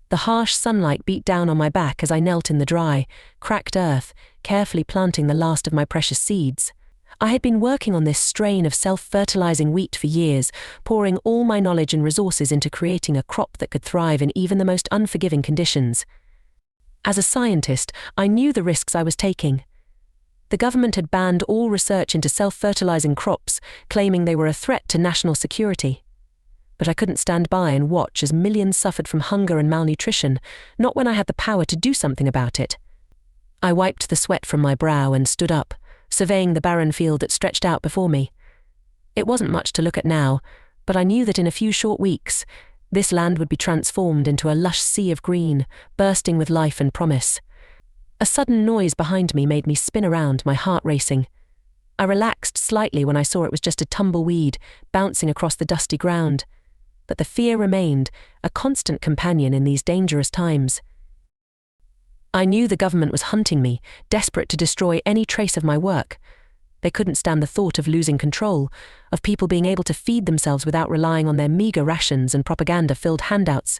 The harsh sunlight beat down on my back as I knelt in the dry, cracked earth, carefully planting the last of my precious seeds. I had been working on this strain of self-fertilizing wheat for years, pouring all my knowledge and resources into creating a crop that could thrive in even the most unforgiving conditions. As a scientist, I knew the risks I was taking. The government had banned all research into self-fertilizing crops, claiming they were a threat to national security. But I couldn't stand by and watch as millions suffered from hunger and malnutrition, not when I had the power to do something about it. I wiped the sweat from my brow and stood up, surveying the barren field that stretched out before me. It wasn't much to look at now, but I knew that in a few short weeks, this land would be transformed into a lush sea of green, bursting with life and promise. A sudden noise behind me made me spin around, my heart racing. I relaxed slightly when I saw it was just a tumbleweed bouncing across the dusty ground. But the fear remained, a constant companion in these dangerous times. I knew the government was hunting me, desperate to destroy any trace of my work. They couldn't stand the thought of losing control, of people being able to feed themselves without relying on their meager rations and propaganda-filled handouts.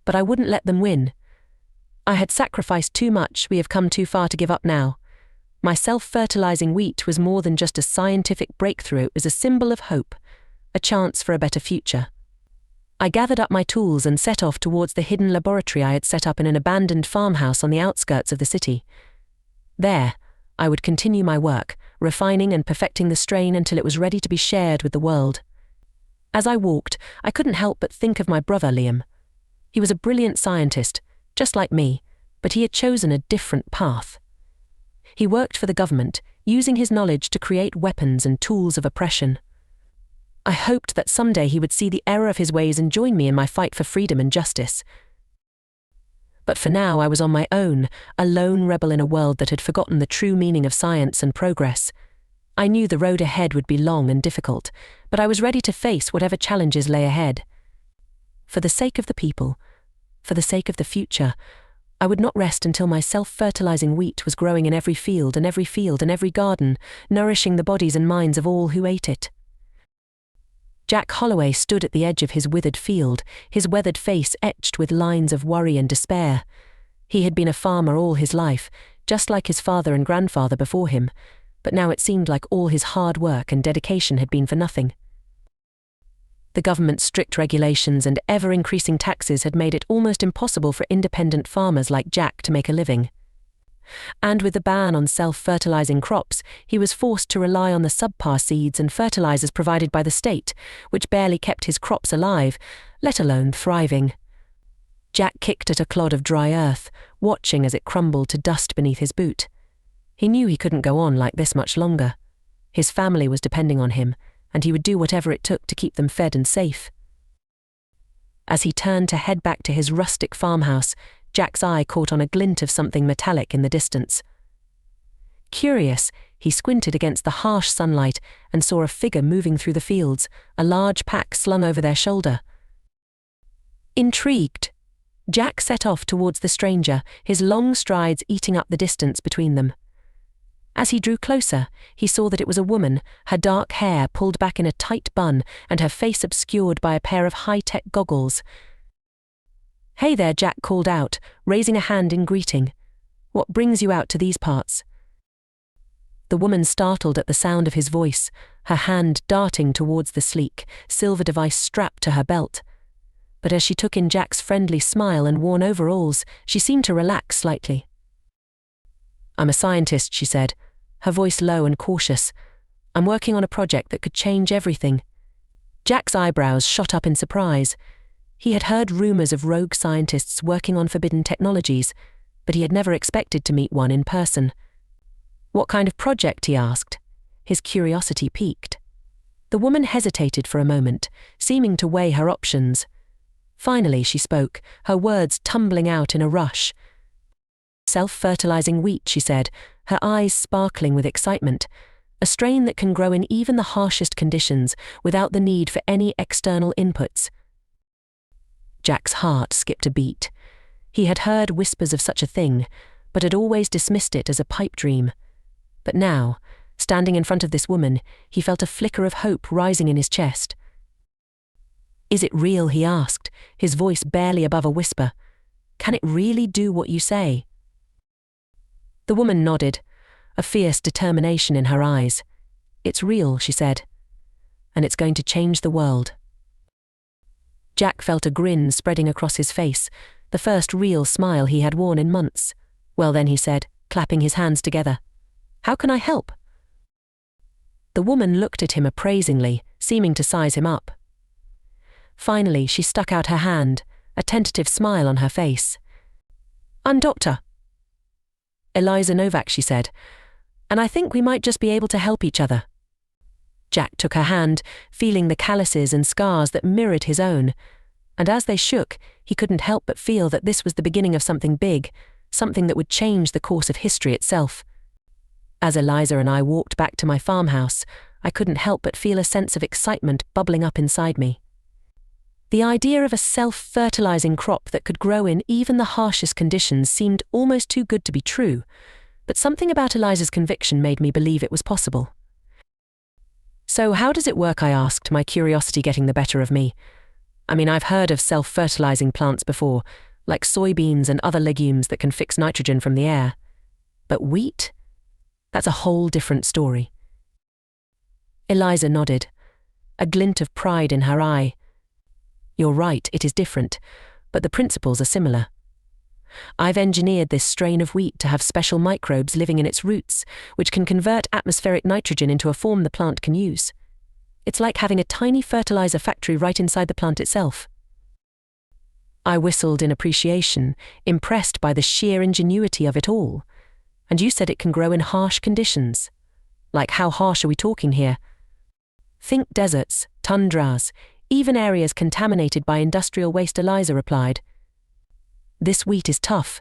But I wouldn't let them win. I had sacrificed too much, we have come too far to give up now. My self-fertilizing wheat was more than just a scientific breakthrough, it was a symbol of hope, a chance for a better future. I gathered up my tools and set off towards the hidden laboratory I had set up in an abandoned farmhouse on the outskirts of the city. There, I would continue my work, refining and perfecting the strain until it was ready to be shared with the world. As I walked, I couldn't help but think of my brother Liam. He was a brilliant scientist, just like me, but he had chosen a different path. He worked for the government, using his knowledge to create weapons and tools of oppression. I hoped that someday he would see the error of his ways and join me in my fight for freedom and justice. But for now I was on my own, a lone rebel in a world that had forgotten the true meaning of science and progress. I knew the road ahead would be long and difficult, but I was ready to face whatever challenges lay ahead. For the sake of the people, for the sake of the future, I would not rest until my self-fertilizing wheat was growing in every field and every garden, nourishing the bodies and minds of all who ate it. Jack Holloway stood at the edge of his withered field, his weathered face etched with lines of worry and despair. He had been a farmer all his life, just like his father and grandfather before him, but now it seemed like all his hard work and dedication had been for nothing. The government's strict regulations and ever-increasing taxes had made it almost impossible for independent farmers like Jack to make a living. And with the ban on self-fertilizing crops, he was forced to rely on the subpar seeds and fertilizers provided by the state, which barely kept his crops alive, let alone thriving. Jack kicked at a clod of dry earth, watching as it crumbled to dust beneath his boot. He knew he couldn't go on like this much longer. His family was depending on him, and he would do whatever it took to keep them fed and safe. As he turned to head back to his rustic farmhouse, Jack's eye caught on a glint of something metallic in the distance. Curious, he squinted against the harsh sunlight and saw a figure moving through the fields, a large pack slung over their shoulder. Intrigued, Jack set off towards the stranger, his long strides eating up the distance between them. As he drew closer, he saw that it was a woman, her dark hair pulled back in a tight bun and her face obscured by a pair of high-tech goggles. "Hey there," Jack called out, raising a hand in greeting. "What brings you out to these parts?" The woman startled at the sound of his voice, her hand darting towards the sleek, silver device strapped to her belt. But as she took in Jack's friendly smile and worn overalls, she seemed to relax slightly. "I'm a scientist," she said, her voice low and cautious. "I'm working on a project that could change everything." Jack's eyebrows shot up in surprise. He had heard rumors of rogue scientists working on forbidden technologies, but he had never expected to meet one in person. "What kind of project?" he asked. His curiosity piqued. The woman hesitated for a moment, seeming to weigh her options. Finally she spoke, her words tumbling out in a rush. "Self-fertilizing wheat," she said, her eyes sparkling with excitement. "A strain that can grow in even the harshest conditions without the need for any external inputs." Jack's heart skipped a beat. He had heard whispers of such a thing, but had always dismissed it as a pipe dream. But now, standing in front of this woman, he felt a flicker of hope rising in his chest. Is it real, he asked, his voice barely above a whisper. Can it really do what you say? The woman nodded, a fierce determination in her eyes. It's real, she said. And it's going to change the world. Jack felt a grin spreading across his face, the first real smile he had worn in months. Well then, he said, clapping his hands together. How can I help? The woman looked at him appraisingly, seeming to size him up. Finally, she stuck out her hand, a tentative smile on her face. I'm Dr. Eliza Novak, she said, and I think we might just be able to help each other. Jack took her hand, feeling the calluses and scars that mirrored his own, and as they shook, he couldn't help but feel that this was the beginning of something big, something that would change the course of history itself. As Eliza and I walked back to my farmhouse, I couldn't help but feel a sense of excitement bubbling up inside me. The idea of a self-fertilizing crop that could grow in even the harshest conditions seemed almost too good to be true, but something about Eliza's conviction made me believe it was possible. So how does it work, I asked, my curiosity getting the better of me. I mean, I've heard of self-fertilizing plants before, like soybeans and other legumes that can fix nitrogen from the air. But wheat? That's a whole different story. Eliza nodded, a glint of pride in her eye. You're right, it is different, but the principles are similar. I've engineered this strain of wheat to have special microbes living in its roots, which can convert atmospheric nitrogen into a form the plant can use. It's like having a tiny fertilizer factory right inside the plant itself. I whistled in appreciation, impressed by the sheer ingenuity of it all. And you said it can grow in harsh conditions. Like, how harsh are we talking here? Think deserts, tundras, even areas contaminated by industrial waste, Eliza replied. This wheat is tough.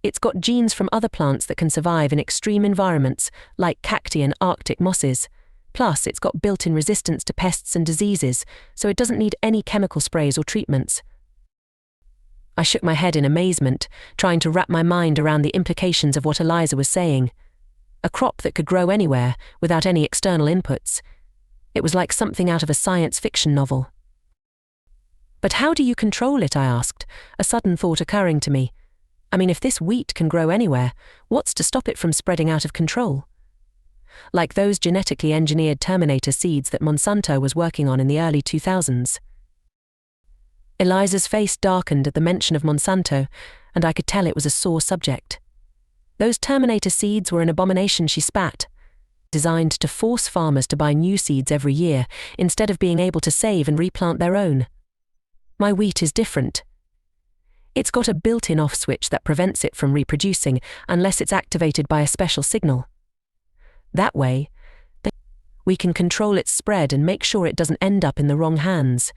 It's got genes from other plants that can survive in extreme environments, like cacti and Arctic mosses. Plus, it's got built-in resistance to pests and diseases, so it doesn't need any chemical sprays or treatments. I shook my head in amazement, trying to wrap my mind around the implications of what Eliza was saying. A crop that could grow anywhere, without any external inputs. It was like something out of a science fiction novel. But how do you control it, I asked, a sudden thought occurring to me. I mean, if this wheat can grow anywhere, what's to stop it from spreading out of control? Like those genetically engineered Terminator seeds that Monsanto was working on in the early 2000s. Eliza's face darkened at the mention of Monsanto, and I could tell it was a sore subject. Those Terminator seeds were an abomination, she spat, designed to force farmers to buy new seeds every year, instead of being able to save and replant their own. My wheat is different. It's got a built-in off switch that prevents it from reproducing unless it's activated by a special signal. That way, we can control its spread and make sure it doesn't end up in the wrong hands.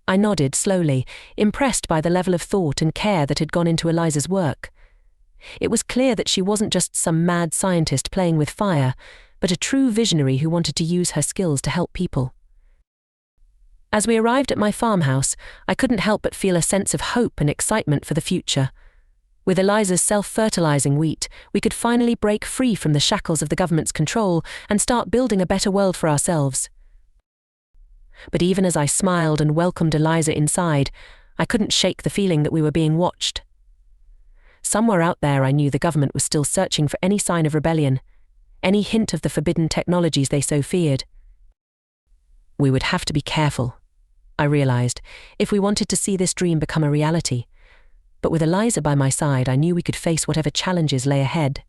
I nodded slowly, impressed by the level of thought and care that had gone into Eliza's work. It was clear that she wasn't just some mad scientist playing with fire, but a true visionary who wanted to use her skills to help people. As we arrived at my farmhouse, I couldn't help but feel a sense of hope and excitement for the future. With Eliza's self-fertilizing wheat, we could finally break free from the shackles of the government's control and start building a better world for ourselves. But even as I smiled and welcomed Eliza inside, I couldn't shake the feeling that we were being watched. Somewhere out there, I knew the government was still searching for any sign of rebellion, any hint of the forbidden technologies they so feared. We would have to be careful, I realized, if we wanted to see this dream become a reality. But with Eliza by my side, I knew we could face whatever challenges lay ahead.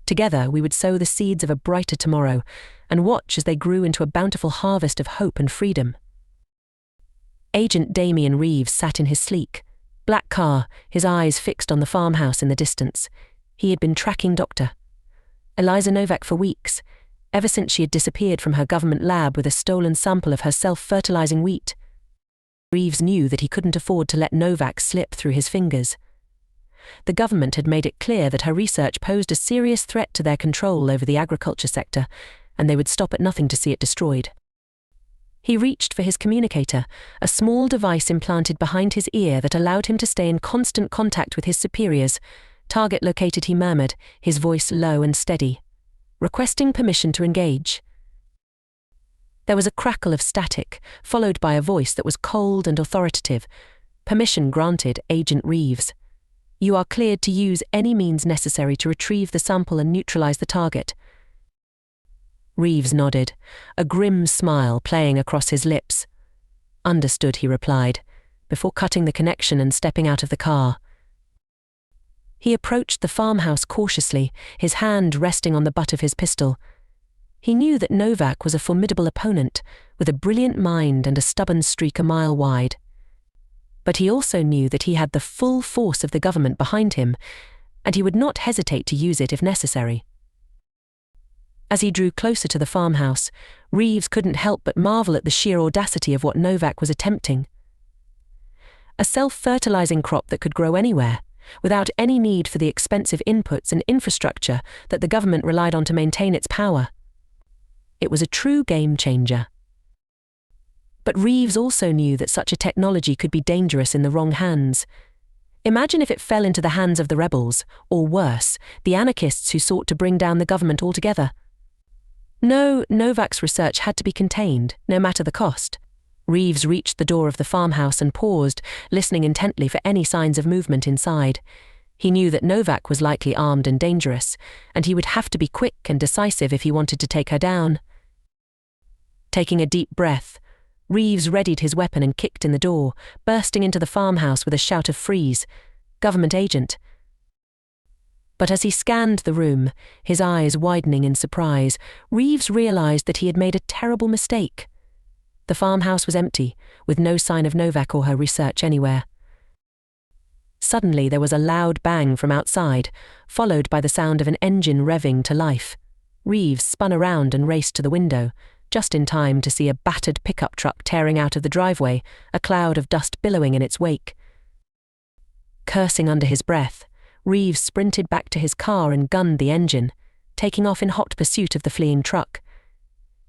Together, we would sow the seeds of a brighter tomorrow and watch as they grew into a bountiful harvest of hope and freedom. Agent Damian Reeves sat in his sleek, black car, his eyes fixed on the farmhouse in the distance. He had been tracking Dr. Eliza Novak for weeks, ever since she had disappeared from her government lab with a stolen sample of her self-fertilizing wheat. Reeves knew that he couldn't afford to let Novak slip through his fingers. The government had made it clear that her research posed a serious threat to their control over the agriculture sector, and they would stop at nothing to see it destroyed. He reached for his communicator, a small device implanted behind his ear that allowed him to stay in constant contact with his superiors. Target located, he murmured, his voice low and steady. Requesting permission to engage. There was a crackle of static, followed by a voice that was cold and authoritative. "Permission granted, Agent Reeves. You are cleared to use any means necessary to retrieve the sample and neutralize the target." Reeves nodded, a grim smile playing across his lips. "Understood," he replied, before cutting the connection and stepping out of the car. He approached the farmhouse cautiously, his hand resting on the butt of his pistol. He knew that Novak was a formidable opponent, with a brilliant mind and a stubborn streak a mile wide. But he also knew that he had the full force of the government behind him, and he would not hesitate to use it if necessary. As he drew closer to the farmhouse, Reeves couldn't help but marvel at the sheer audacity of what Novak was attempting. A self-fertilizing crop that could grow anywhere, without any need for the expensive inputs and infrastructure that the government relied on to maintain its power. It was a true game changer. But Reeves also knew that such a technology could be dangerous in the wrong hands. Imagine if it fell into the hands of the rebels, or worse, the anarchists who sought to bring down the government altogether. No, Novak's research had to be contained, no matter the cost. Reeves reached the door of the farmhouse and paused, listening intently for any signs of movement inside. He knew that Novak was likely armed and dangerous, and he would have to be quick and decisive if he wanted to take her down. Taking a deep breath, Reeves readied his weapon and kicked in the door, bursting into the farmhouse with a shout of "Freeze! Government agent!" But as he scanned the room, his eyes widening in surprise, Reeves realized that he had made a terrible mistake. The farmhouse was empty, with no sign of Novak or her research anywhere. Suddenly there was a loud bang from outside, followed by the sound of an engine revving to life. Reeves spun around and raced to the window, just in time to see a battered pickup truck tearing out of the driveway, a cloud of dust billowing in its wake. Cursing under his breath, Reeves sprinted back to his car and gunned the engine, taking off in hot pursuit of the fleeing truck.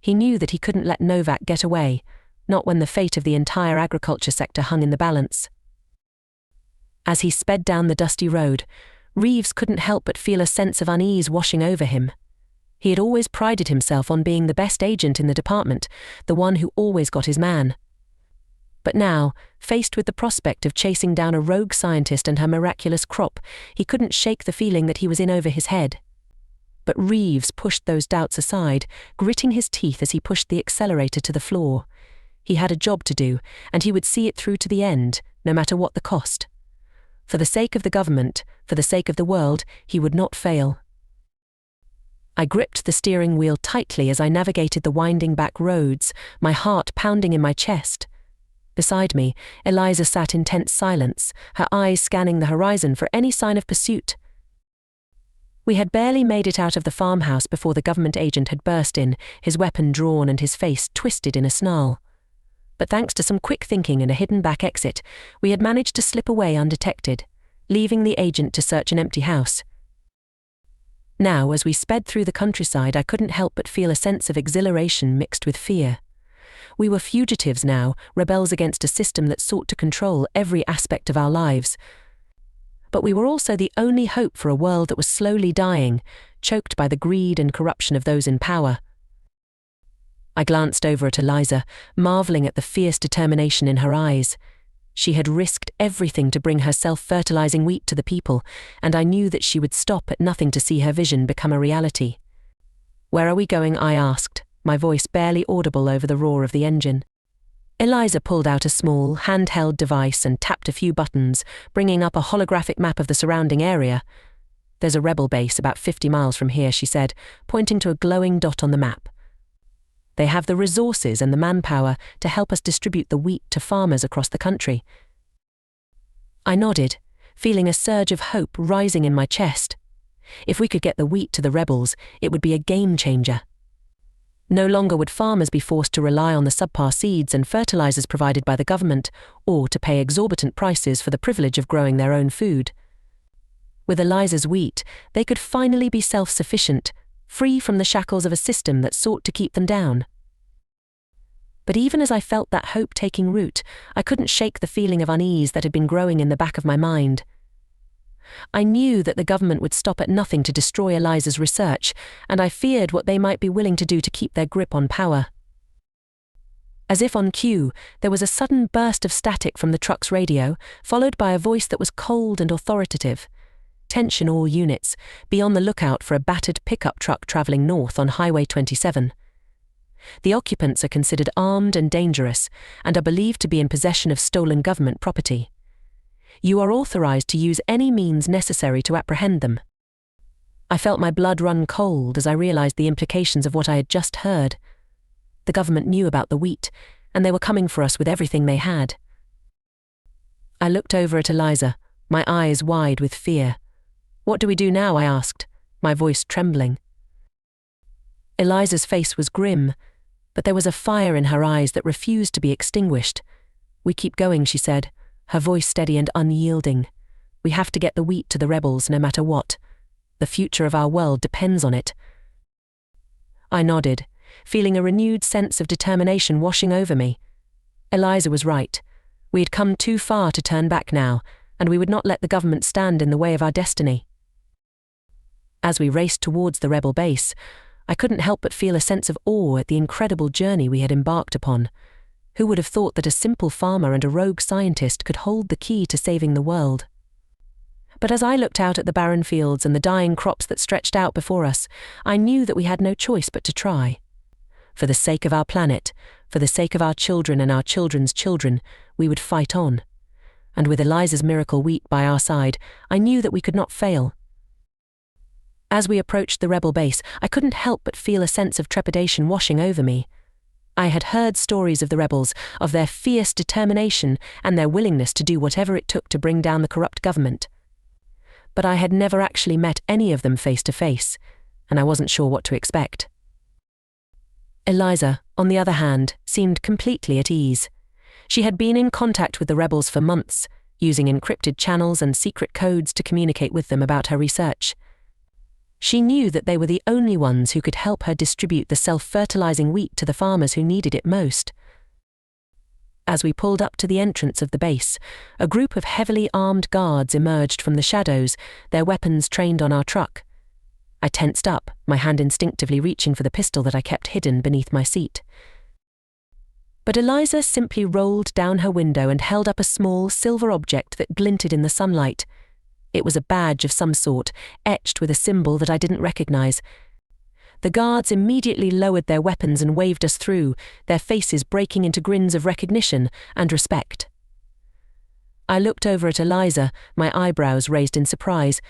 He knew that he couldn't let Novak get away, not when the fate of the entire agriculture sector hung in the balance. As he sped down the dusty road, Reeves couldn't help but feel a sense of unease washing over him. He had always prided himself on being the best agent in the department, the one who always got his man. But now, faced with the prospect of chasing down a rogue scientist and her miraculous crop, he couldn't shake the feeling that he was in over his head. But Reeves pushed those doubts aside, gritting his teeth as he pushed the accelerator to the floor. He had a job to do, and he would see it through to the end, no matter what the cost. For the sake of the government, for the sake of the world, he would not fail. I gripped the steering wheel tightly as I navigated the winding back roads, my heart pounding in my chest. Beside me, Eliza sat in tense silence, her eyes scanning the horizon for any sign of pursuit. We had barely made it out of the farmhouse before the government agent had burst in, his weapon drawn and his face twisted in a snarl. But thanks to some quick thinking and a hidden back exit, we had managed to slip away undetected, leaving the agent to search an empty house. Now, as we sped through the countryside, I couldn't help but feel a sense of exhilaration mixed with fear. We were fugitives now, rebels against a system that sought to control every aspect of our lives. But we were also the only hope for a world that was slowly dying, choked by the greed and corruption of those in power. I glanced over at Eliza, marveling at the fierce determination in her eyes. She had risked everything to bring her self-fertilizing wheat to the people, and I knew that she would stop at nothing to see her vision become a reality. "Where are we going?" I asked, my voice barely audible over the roar of the engine. Eliza pulled out a small, handheld device and tapped a few buttons, bringing up a holographic map of the surrounding area. "There's a rebel base about 50 miles from here," she said, pointing to a glowing dot on the map. "They have the resources and the manpower to help us distribute the wheat to farmers across the country." I nodded, feeling a surge of hope rising in my chest. If we could get the wheat to the rebels, it would be a game changer. No longer would farmers be forced to rely on the subpar seeds and fertilizers provided by the government, or to pay exorbitant prices for the privilege of growing their own food. With Eliza's wheat, they could finally be self-sufficient, free from the shackles of a system that sought to keep them down. But even as I felt that hope taking root, I couldn't shake the feeling of unease that had been growing in the back of my mind. I knew that the government would stop at nothing to destroy Eliza's research, and I feared what they might be willing to do to keep their grip on power. As if on cue, there was a sudden burst of static from the truck's radio, followed by a voice that was cold and authoritative. "Attention all units, be on the lookout for a battered pickup truck traveling north on Highway 27. The occupants are considered armed and dangerous, and are believed to be in possession of stolen government property. You are authorized to use any means necessary to apprehend them." I felt my blood run cold as I realized the implications of what I had just heard. The government knew about the wheat, and they were coming for us with everything they had. I looked over at Eliza, my eyes wide with fear. "What do we do now?" I asked, my voice trembling. Eliza's face was grim, but there was a fire in her eyes that refused to be extinguished. "We keep going," she said, her voice steady and unyielding. "We have to get the wheat to the rebels no matter what. The future of our world depends on it." I nodded, feeling a renewed sense of determination washing over me. Eliza was right. We had come too far to turn back now, and we would not let the government stand in the way of our destiny. As we raced towards the rebel base, I couldn't help but feel a sense of awe at the incredible journey we had embarked upon. Who would have thought that a simple farmer and a rogue scientist could hold the key to saving the world? But as I looked out at the barren fields and the dying crops that stretched out before us, I knew that we had no choice but to try. For the sake of our planet, for the sake of our children and our children's children, we would fight on. And with Eliza's miracle wheat by our side, I knew that we could not fail. As we approached the rebel base, I couldn't help but feel a sense of trepidation washing over me. I had heard stories of the rebels, of their fierce determination and their willingness to do whatever it took to bring down the corrupt government. But I had never actually met any of them face to face, and I wasn't sure what to expect. Eliza, on the other hand, seemed completely at ease. She had been in contact with the rebels for months, using encrypted channels and secret codes to communicate with them about her research. She knew that they were the only ones who could help her distribute the self-fertilizing wheat to the farmers who needed it most. As we pulled up to the entrance of the base, a group of heavily armed guards emerged from the shadows, their weapons trained on our truck. I tensed up, my hand instinctively reaching for the pistol that I kept hidden beneath my seat. But Eliza simply rolled down her window and held up a small silver object that glinted in the sunlight. It was a badge of some sort, etched with a symbol that I didn't recognize. The guards immediately lowered their weapons and waved us through, their faces breaking into grins of recognition and respect. I looked over at Eliza, my eyebrows raised in surprise.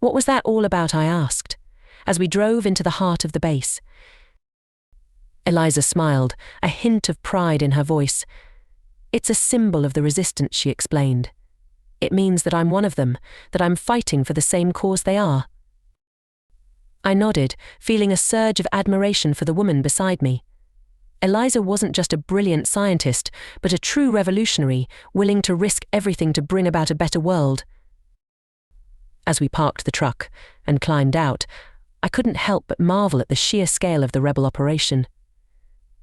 "What was that all about?" I asked, as we drove into the heart of the base. Eliza smiled, a hint of pride in her voice. "It's a symbol of the resistance," she explained. "It means that I'm one of them, that I'm fighting for the same cause they are." I nodded, feeling a surge of admiration for the woman beside me. Eliza wasn't just a brilliant scientist, but a true revolutionary, willing to risk everything to bring about a better world. As we parked the truck and climbed out, I couldn't help but marvel at the sheer scale of the rebel operation.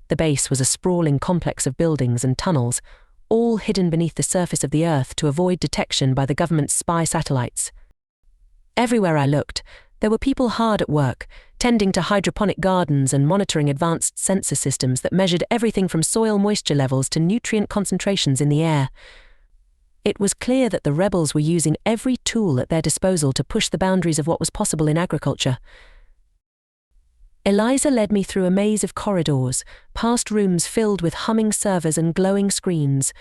The base was a sprawling complex of buildings and tunnels, all hidden beneath the surface of the Earth to avoid detection by the government's spy satellites. Everywhere I looked, there were people hard at work, tending to hydroponic gardens and monitoring advanced sensor systems that measured everything from soil moisture levels to nutrient concentrations in the air. It was clear that the rebels were using every tool at their disposal to push the boundaries of what was possible in agriculture. Eliza led me through a maze of corridors, past rooms filled with humming servers and glowing screens.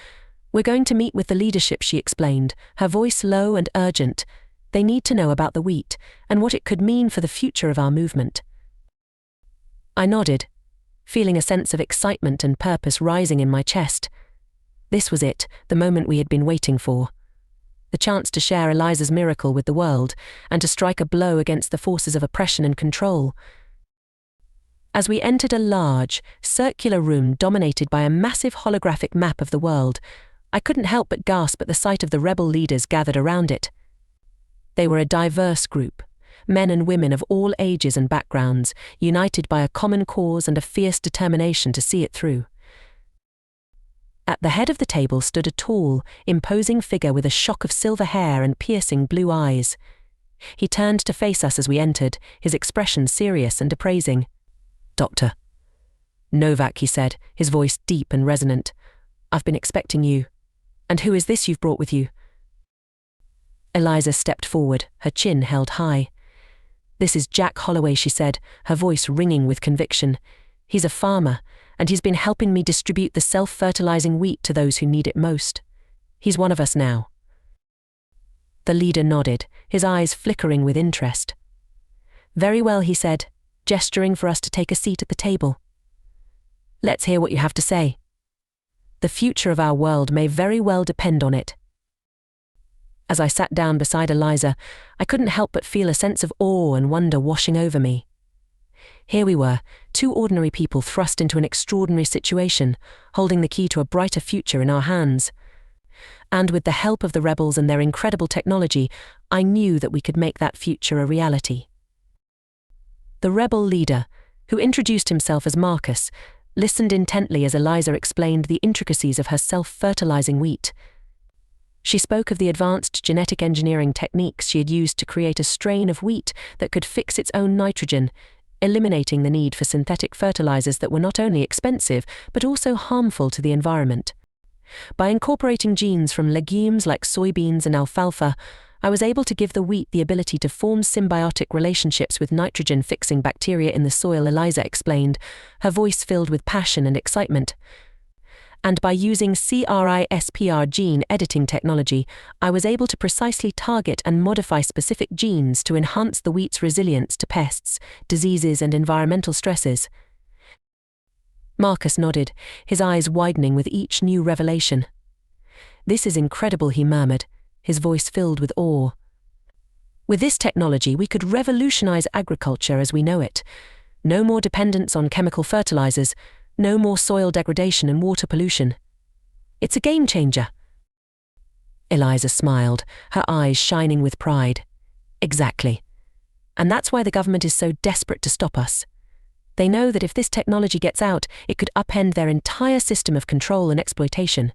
"We're going to meet with the leadership," she explained, her voice low and urgent. "They need to know about the wheat and what it could mean for the future of our movement." I nodded, feeling a sense of excitement and purpose rising in my chest. This was it, the moment we had been waiting for. The chance to share Eliza's miracle with the world and to strike a blow against the forces of oppression and control. As we entered a large, circular room dominated by a massive holographic map of the world, I couldn't help but gasp at the sight of the rebel leaders gathered around it. They were a diverse group, men and women of all ages and backgrounds, united by a common cause and a fierce determination to see it through. At the head of the table stood a tall, imposing figure with a shock of silver hair and piercing blue eyes. He turned to face us as we entered, his expression serious and appraising. "Doctor," Novak, he said, his voice deep and resonant. I've been expecting you. And who is this you've brought with you? Eliza stepped forward, her chin held high. This is Jack Holloway, she said, her voice ringing with conviction. He's a farmer, and he's been helping me distribute the self-fertilizing wheat to those who need it most. He's one of us now. The leader nodded, his eyes flickering with interest. Very well, he said, gesturing for us to take a seat at the table. Let's hear what you have to say. The future of our world may very well depend on it. As I sat down beside Eliza, I couldn't help but feel a sense of awe and wonder washing over me. Here we were, two ordinary people thrust into an extraordinary situation, holding the key to a brighter future in our hands. And with the help of the rebels and their incredible technology, I knew that we could make that future a reality. The rebel leader, who introduced himself as Marcus, listened intently as Eliza explained the intricacies of her self-fertilizing wheat. She spoke of the advanced genetic engineering techniques she had used to create a strain of wheat that could fix its own nitrogen, eliminating the need for synthetic fertilizers that were not only expensive but also harmful to the environment. By incorporating genes from legumes like soybeans and alfalfa, I was able to give the wheat the ability to form symbiotic relationships with nitrogen-fixing bacteria in the soil, Eliza explained, her voice filled with passion and excitement. And by using CRISPR gene editing technology, I was able to precisely target and modify specific genes to enhance the wheat's resilience to pests, diseases, and environmental stresses. Marcus nodded, his eyes widening with each new revelation. This is incredible, he murmured, his voice filled with awe. With this technology, we could revolutionize agriculture as we know it. No more dependence on chemical fertilizers, no more soil degradation and water pollution. It's a game changer. Eliza smiled, her eyes shining with pride. Exactly. And that's why the government is so desperate to stop us. They know that if this technology gets out, it could upend their entire system of control and exploitation.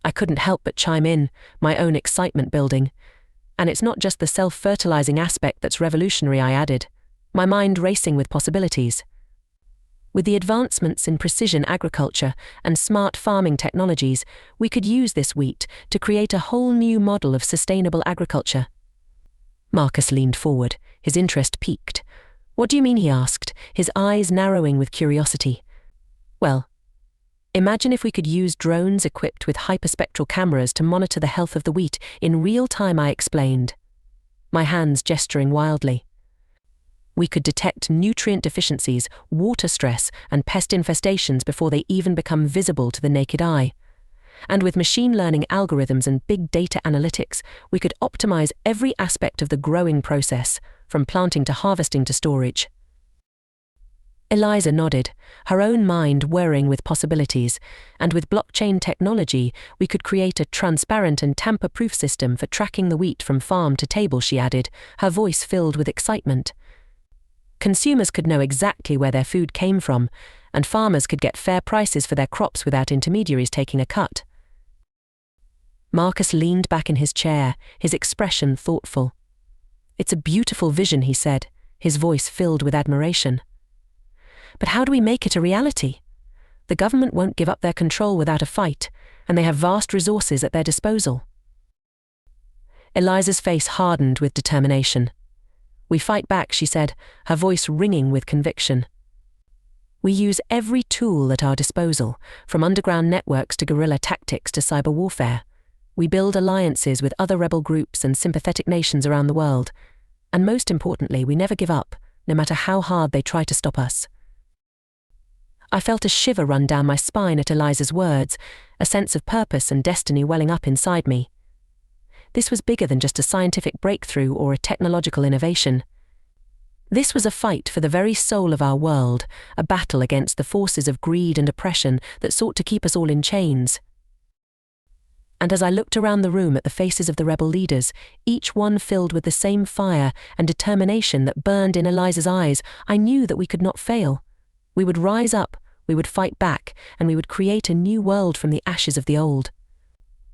I couldn't help but chime in, my own excitement building. And it's not just the self-fertilizing aspect that's revolutionary, I added, my mind racing with possibilities. With the advancements in precision agriculture and smart farming technologies, we could use this wheat to create a whole new model of sustainable agriculture. Marcus leaned forward, his interest piqued. What do you mean, he asked, his eyes narrowing with curiosity. Well, imagine if we could use drones equipped with hyperspectral cameras to monitor the health of the wheat in real time, I explained, my hands gesturing wildly. We could detect nutrient deficiencies, water stress, and pest infestations before they even become visible to the naked eye. And with machine learning algorithms and big data analytics, we could optimize every aspect of the growing process, from planting to harvesting to storage. Eliza nodded, her own mind whirring with possibilities, and with blockchain technology, we could create a transparent and tamper-proof system for tracking the wheat from farm to table, she added, her voice filled with excitement. Consumers could know exactly where their food came from, and farmers could get fair prices for their crops without intermediaries taking a cut. Marcus leaned back in his chair, his expression thoughtful. It's a beautiful vision, he said, his voice filled with admiration. But how do we make it a reality? The government won't give up their control without a fight, and they have vast resources at their disposal. Eliza's face hardened with determination. We fight back, she said, her voice ringing with conviction. We use every tool at our disposal, from underground networks to guerrilla tactics to cyber warfare. We build alliances with other rebel groups and sympathetic nations around the world. And most importantly, we never give up, no matter how hard they try to stop us. I felt a shiver run down my spine at Eliza's words, a sense of purpose and destiny welling up inside me. This was bigger than just a scientific breakthrough or a technological innovation. This was a fight for the very soul of our world, a battle against the forces of greed and oppression that sought to keep us all in chains. And as I looked around the room at the faces of the rebel leaders, each one filled with the same fire and determination that burned in Eliza's eyes, I knew that we could not fail. We would rise up, we would fight back, and we would create a new world from the ashes of the old.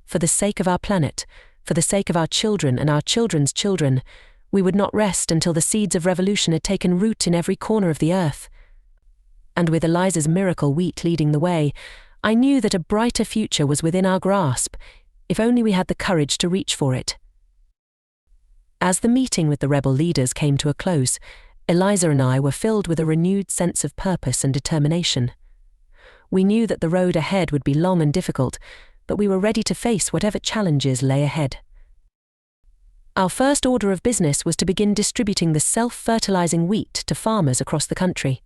For the sake of our planet, for the sake of our children and our children's children, we would not rest until the seeds of revolution had taken root in every corner of the earth. And with Eliza's miracle wheat leading the way, I knew that a brighter future was within our grasp, if only we had the courage to reach for it. As the meeting with the rebel leaders came to a close, Eliza and I were filled with a renewed sense of purpose and determination. We knew that the road ahead would be long and difficult, but we were ready to face whatever challenges lay ahead. Our first order of business was to begin distributing the self-fertilizing wheat to farmers across the country.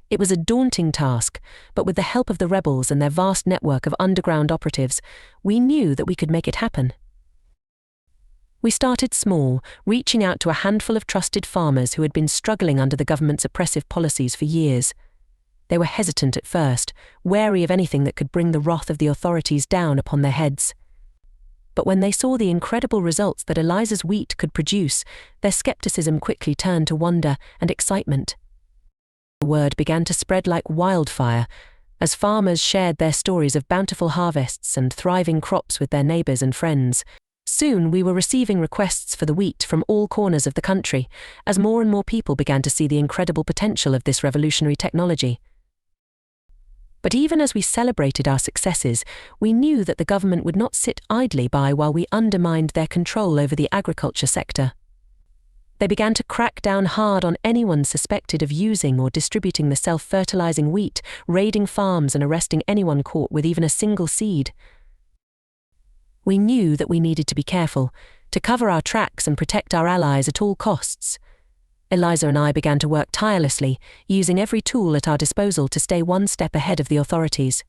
It was a daunting task, but with the help of the rebels and their vast network of underground operatives, we knew that we could make it happen. We started small, reaching out to a handful of trusted farmers who had been struggling under the government's oppressive policies for years. They were hesitant at first, wary of anything that could bring the wrath of the authorities down upon their heads. But when they saw the incredible results that Eliza's wheat could produce, their skepticism quickly turned to wonder and excitement. The word began to spread like wildfire, as farmers shared their stories of bountiful harvests and thriving crops with their neighbors and friends. Soon we were receiving requests for the wheat from all corners of the country, as more and more people began to see the incredible potential of this revolutionary technology. But even as we celebrated our successes, we knew that the government would not sit idly by while we undermined their control over the agriculture sector. They began to crack down hard on anyone suspected of using or distributing the self-fertilizing wheat, raiding farms and arresting anyone caught with even a single seed. We knew that we needed to be careful, to cover our tracks and protect our allies at all costs. Eliza and I began to work tirelessly, using every tool at our disposal to stay one step ahead of the authorities.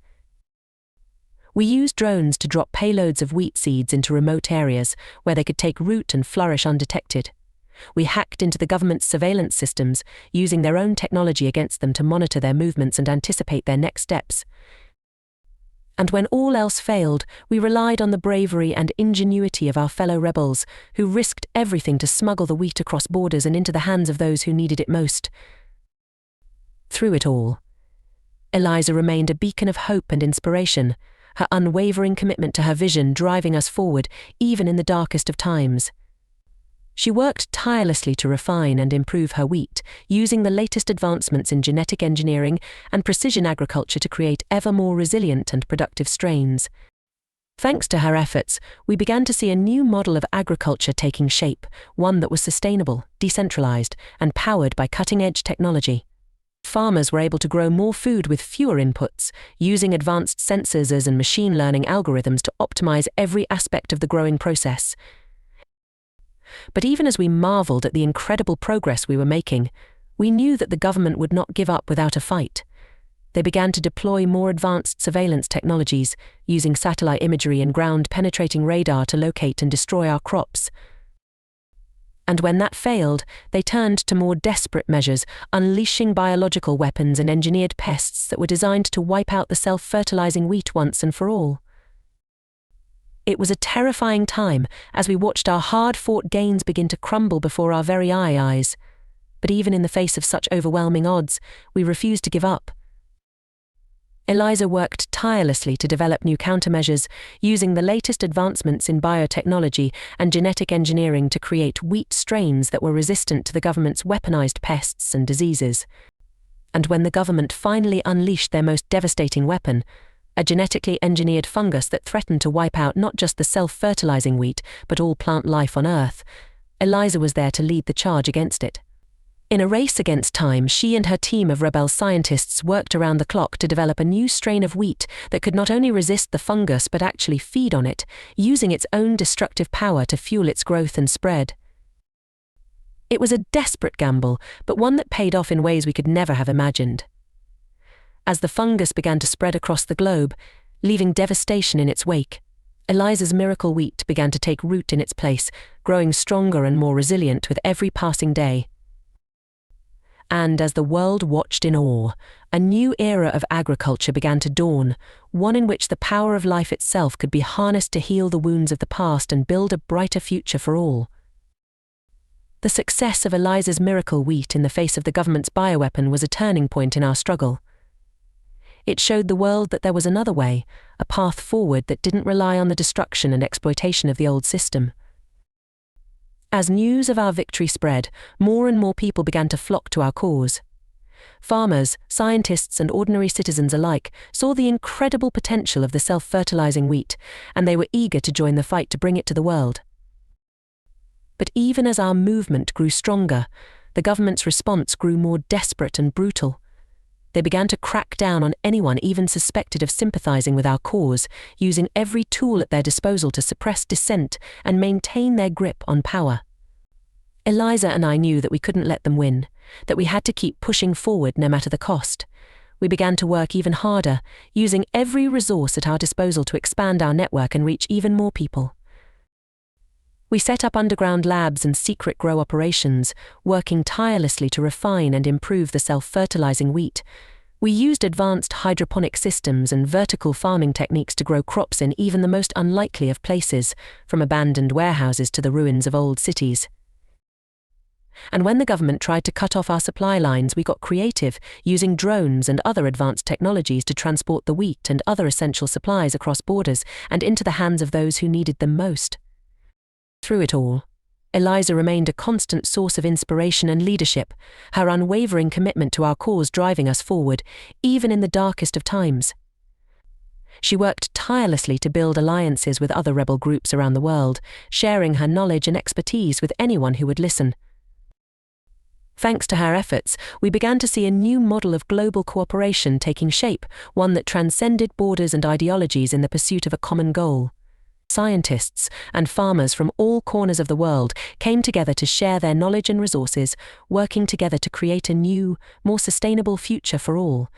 We used drones to drop payloads of wheat seeds into remote areas where they could take root and flourish undetected. We hacked into the government's surveillance systems, using their own technology against them to monitor their movements and anticipate their next steps. And when all else failed, we relied on the bravery and ingenuity of our fellow rebels, who risked everything to smuggle the wheat across borders and into the hands of those who needed it most. Through it all, Eliza remained a beacon of hope and inspiration, her unwavering commitment to her vision driving us forward, even in the darkest of times. She worked tirelessly to refine and improve her wheat, using the latest advancements in genetic engineering and precision agriculture to create ever more resilient and productive strains. Thanks to her efforts, we began to see a new model of agriculture taking shape, one that was sustainable, decentralized, and powered by cutting-edge technology. Farmers were able to grow more food with fewer inputs, using advanced sensors and machine learning algorithms to optimize every aspect of the growing process. But even as we marveled at the incredible progress we were making, we knew that the government would not give up without a fight. They began to deploy more advanced surveillance technologies, using satellite imagery and ground-penetrating radar to locate and destroy our crops. And when that failed, they turned to more desperate measures, unleashing biological weapons and engineered pests that were designed to wipe out the self-fertilizing wheat once and for all. It was a terrifying time as we watched our hard-fought gains begin to crumble before our very eyes. But even in the face of such overwhelming odds, we refused to give up. Eliza worked tirelessly to develop new countermeasures, using the latest advancements in biotechnology and genetic engineering to create wheat strains that were resistant to the government's weaponized pests and diseases. And when the government finally unleashed their most devastating weapon, a genetically engineered fungus that threatened to wipe out not just the self-fertilizing wheat, but all plant life on Earth, Eliza was there to lead the charge against it. In a race against time, she and her team of rebel scientists worked around the clock to develop a new strain of wheat that could not only resist the fungus but actually feed on it, using its own destructive power to fuel its growth and spread. It was a desperate gamble, but one that paid off in ways we could never have imagined. As the fungus began to spread across the globe, leaving devastation in its wake, Eliza's miracle wheat began to take root in its place, growing stronger and more resilient with every passing day. And as the world watched in awe, a new era of agriculture began to dawn, one in which the power of life itself could be harnessed to heal the wounds of the past and build a brighter future for all. The success of Eliza's miracle wheat in the face of the government's bioweapon was a turning point in our struggle. It showed the world that there was another way, a path forward that didn't rely on the destruction and exploitation of the old system. As news of our victory spread, more and more people began to flock to our cause. Farmers, scientists, and ordinary citizens alike saw the incredible potential of the self-fertilizing wheat, and they were eager to join the fight to bring it to the world. But even as our movement grew stronger, the government's response grew more desperate and brutal. They began to crack down on anyone even suspected of sympathizing with our cause, using every tool at their disposal to suppress dissent and maintain their grip on power. Eliza and I knew that we couldn't let them win, that we had to keep pushing forward no matter the cost. We began to work even harder, using every resource at our disposal to expand our network and reach even more people. We set up underground labs and secret grow operations, working tirelessly to refine and improve the self-fertilizing wheat. We used advanced hydroponic systems and vertical farming techniques to grow crops in even the most unlikely of places, from abandoned warehouses to the ruins of old cities. And when the government tried to cut off our supply lines, we got creative, using drones and other advanced technologies to transport the wheat and other essential supplies across borders and into the hands of those who needed them most. Through it all, Eliza remained a constant source of inspiration and leadership, her unwavering commitment to our cause driving us forward, even in the darkest of times. She worked tirelessly to build alliances with other rebel groups around the world, sharing her knowledge and expertise with anyone who would listen. Thanks to her efforts, we began to see a new model of global cooperation taking shape, one that transcended borders and ideologies in the pursuit of a common goal. Scientists and farmers from all corners of the world came together to share their knowledge and resources, working together to create a new, more sustainable future for all.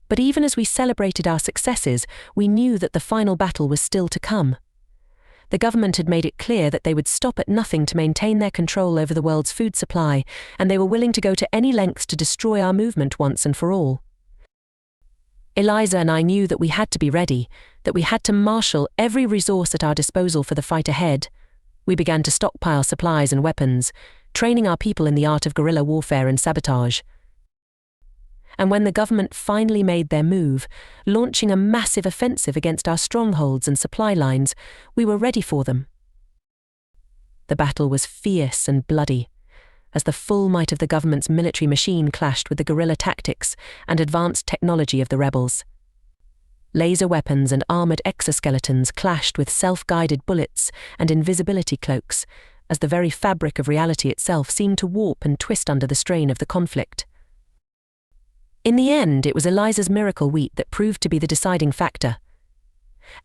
But even as we celebrated our successes, we knew that the final battle was still to come. The government had made it clear that they would stop at nothing to maintain their control over the world's food supply, and they were willing to go to any lengths to destroy our movement once and for all. Eliza and I knew that we had to be ready, that we had to marshal every resource at our disposal for the fight ahead. We began to stockpile supplies and weapons, training our people in the art of guerrilla warfare and sabotage. And when the government finally made their move, launching a massive offensive against our strongholds and supply lines, we were ready for them. The battle was fierce and bloody, as the full might of the government's military machine clashed with the guerrilla tactics and advanced technology of the rebels. Laser weapons and armored exoskeletons clashed with self-guided bullets and invisibility cloaks, as the very fabric of reality itself seemed to warp and twist under the strain of the conflict. In the end, it was Eliza's miracle wheat that proved to be the deciding factor.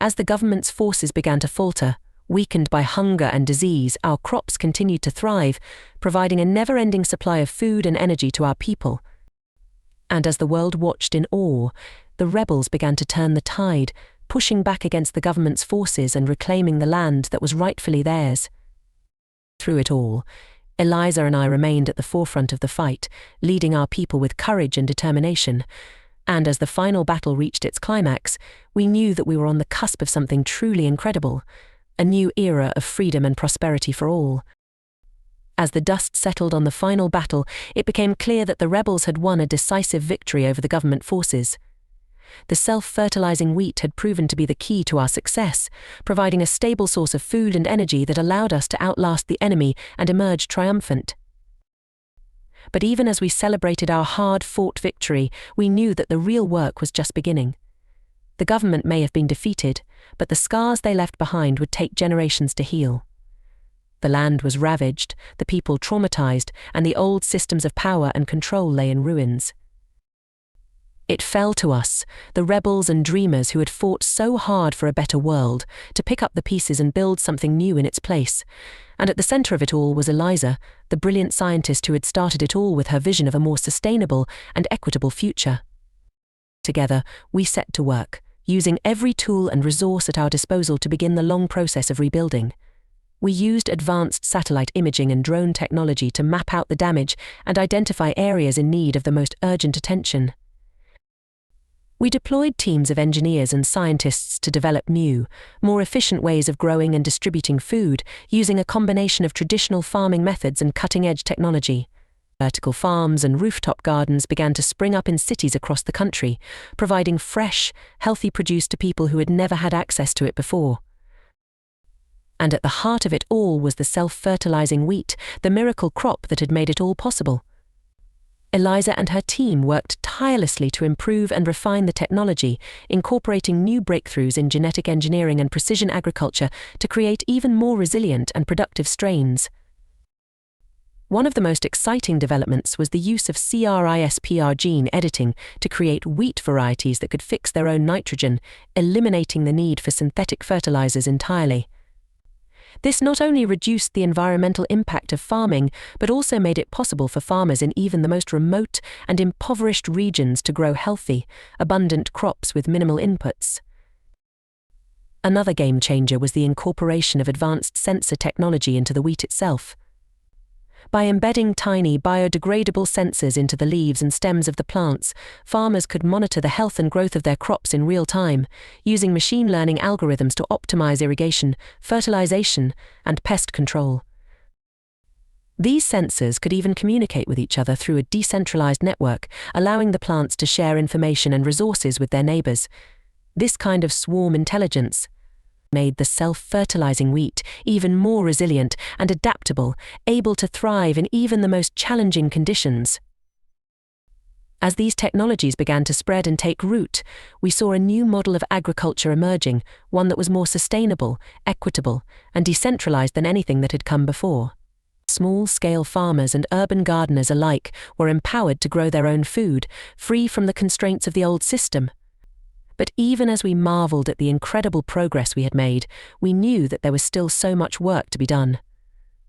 As the government's forces began to falter, weakened by hunger and disease, our crops continued to thrive, providing a never-ending supply of food and energy to our people. And as the world watched in awe, the rebels began to turn the tide, pushing back against the government's forces and reclaiming the land that was rightfully theirs. Through it all, Eliza and I remained at the forefront of the fight, leading our people with courage and determination. And as the final battle reached its climax, we knew that we were on the cusp of something truly incredible, a new era of freedom and prosperity for all. As the dust settled on the final battle, it became clear that the rebels had won a decisive victory over the government forces. The self-fertilizing wheat had proven to be the key to our success, providing a stable source of food and energy that allowed us to outlast the enemy and emerge triumphant. But even as we celebrated our hard-fought victory, we knew that the real work was just beginning. The government may have been defeated, but the scars they left behind would take generations to heal. The land was ravaged, the people traumatized, and the old systems of power and control lay in ruins. It fell to us, the rebels and dreamers who had fought so hard for a better world, to pick up the pieces and build something new in its place. And at the center of it all was Eliza, the brilliant scientist who had started it all with her vision of a more sustainable and equitable future. Together, we set to work, using every tool and resource at our disposal to begin the long process of rebuilding. We used advanced satellite imaging and drone technology to map out the damage and identify areas in need of the most urgent attention. We deployed teams of engineers and scientists to develop new, more efficient ways of growing and distributing food, using a combination of traditional farming methods and cutting-edge technology. Vertical farms and rooftop gardens began to spring up in cities across the country, providing fresh, healthy produce to people who had never had access to it before. And at the heart of it all was the self-fertilizing wheat, the miracle crop that had made it all possible. Eliza and her team worked tirelessly to improve and refine the technology, incorporating new breakthroughs in genetic engineering and precision agriculture to create even more resilient and productive strains. One of the most exciting developments was the use of CRISPR gene editing to create wheat varieties that could fix their own nitrogen, eliminating the need for synthetic fertilizers entirely. This not only reduced the environmental impact of farming, but also made it possible for farmers in even the most remote and impoverished regions to grow healthy, abundant crops with minimal inputs. Another game changer was the incorporation of advanced sensor technology into the wheat itself. By embedding tiny biodegradable sensors into the leaves and stems of the plants, farmers could monitor the health and growth of their crops in real time, using machine learning algorithms to optimize irrigation, fertilization, and pest control. These sensors could even communicate with each other through a decentralized network, allowing the plants to share information and resources with their neighbors. This kind of swarm intelligence made the self-fertilizing wheat even more resilient and adaptable, able to thrive in even the most challenging conditions. As these technologies began to spread and take root, we saw a new model of agriculture emerging, one that was more sustainable, equitable, and decentralized than anything that had come before. Small-scale farmers and urban gardeners alike were empowered to grow their own food, free from the constraints of the old system. But even as we marveled at the incredible progress we had made, we knew that there was still so much work to be done.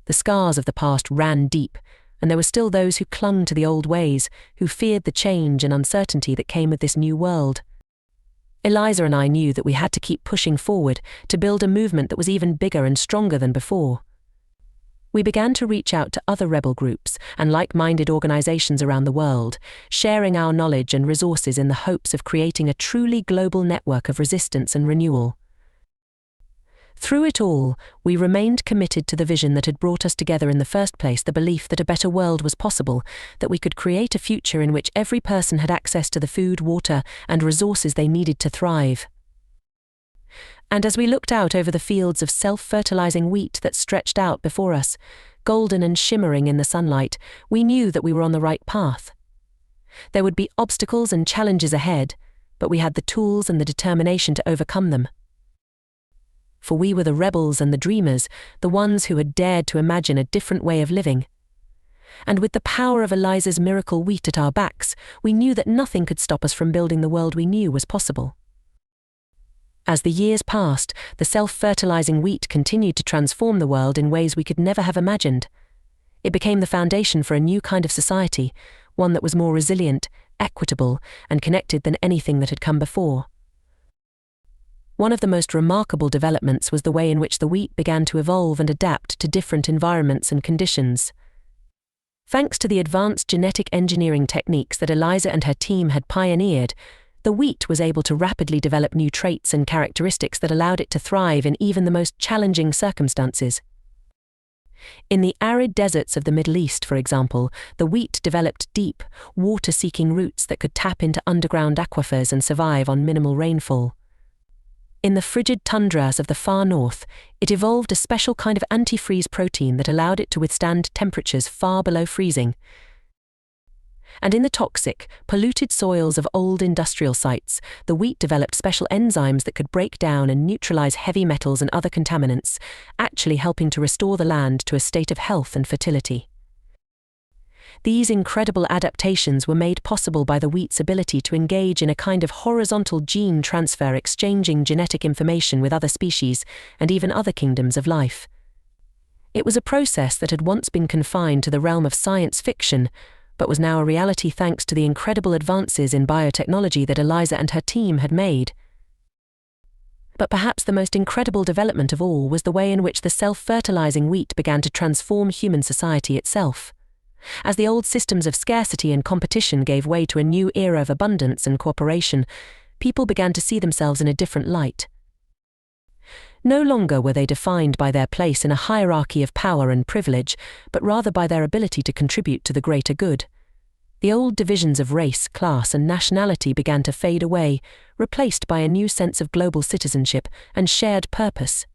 The scars of the past ran deep, and there were still those who clung to the old ways, who feared the change and uncertainty that came with this new world. Eliza and I knew that we had to keep pushing forward to build a movement that was even bigger and stronger than before. We began to reach out to other rebel groups and like-minded organizations around the world, sharing our knowledge and resources in the hopes of creating a truly global network of resistance and renewal. Through it all, we remained committed to the vision that had brought us together in the first place, the belief that a better world was possible, that we could create a future in which every person had access to the food, water, and resources they needed to thrive. And as we looked out over the fields of self-fertilizing wheat that stretched out before us, golden and shimmering in the sunlight, we knew that we were on the right path. There would be obstacles and challenges ahead, but we had the tools and the determination to overcome them. For we were the rebels and the dreamers, the ones who had dared to imagine a different way of living. And with the power of Eliza's miracle wheat at our backs, we knew that nothing could stop us from building the world we knew was possible. As the years passed, the self-fertilizing wheat continued to transform the world in ways we could never have imagined. It became the foundation for a new kind of society, one that was more resilient, equitable, and connected than anything that had come before. One of the most remarkable developments was the way in which the wheat began to evolve and adapt to different environments and conditions. Thanks to the advanced genetic engineering techniques that Eliza and her team had pioneered, the wheat was able to rapidly develop new traits and characteristics that allowed it to thrive in even the most challenging circumstances. In the arid deserts of the Middle East, for example, the wheat developed deep, water-seeking roots that could tap into underground aquifers and survive on minimal rainfall. In the frigid tundras of the far north, it evolved a special kind of antifreeze protein that allowed it to withstand temperatures far below freezing. And in the toxic, polluted soils of old industrial sites, the wheat developed special enzymes that could break down and neutralize heavy metals and other contaminants, actually helping to restore the land to a state of health and fertility. These incredible adaptations were made possible by the wheat's ability to engage in a kind of horizontal gene transfer, exchanging genetic information with other species and even other kingdoms of life. It was a process that had once been confined to the realm of science fiction, but was now a reality thanks to the incredible advances in biotechnology that Eliza and her team had made. But perhaps the most incredible development of all was the way in which the self-fertilizing wheat began to transform human society itself. As the old systems of scarcity and competition gave way to a new era of abundance and cooperation, people began to see themselves in a different light. No longer were they defined by their place in a hierarchy of power and privilege, but rather by their ability to contribute to the greater good. The old divisions of race, class, and nationality began to fade away, replaced by a new sense of global citizenship and shared purpose.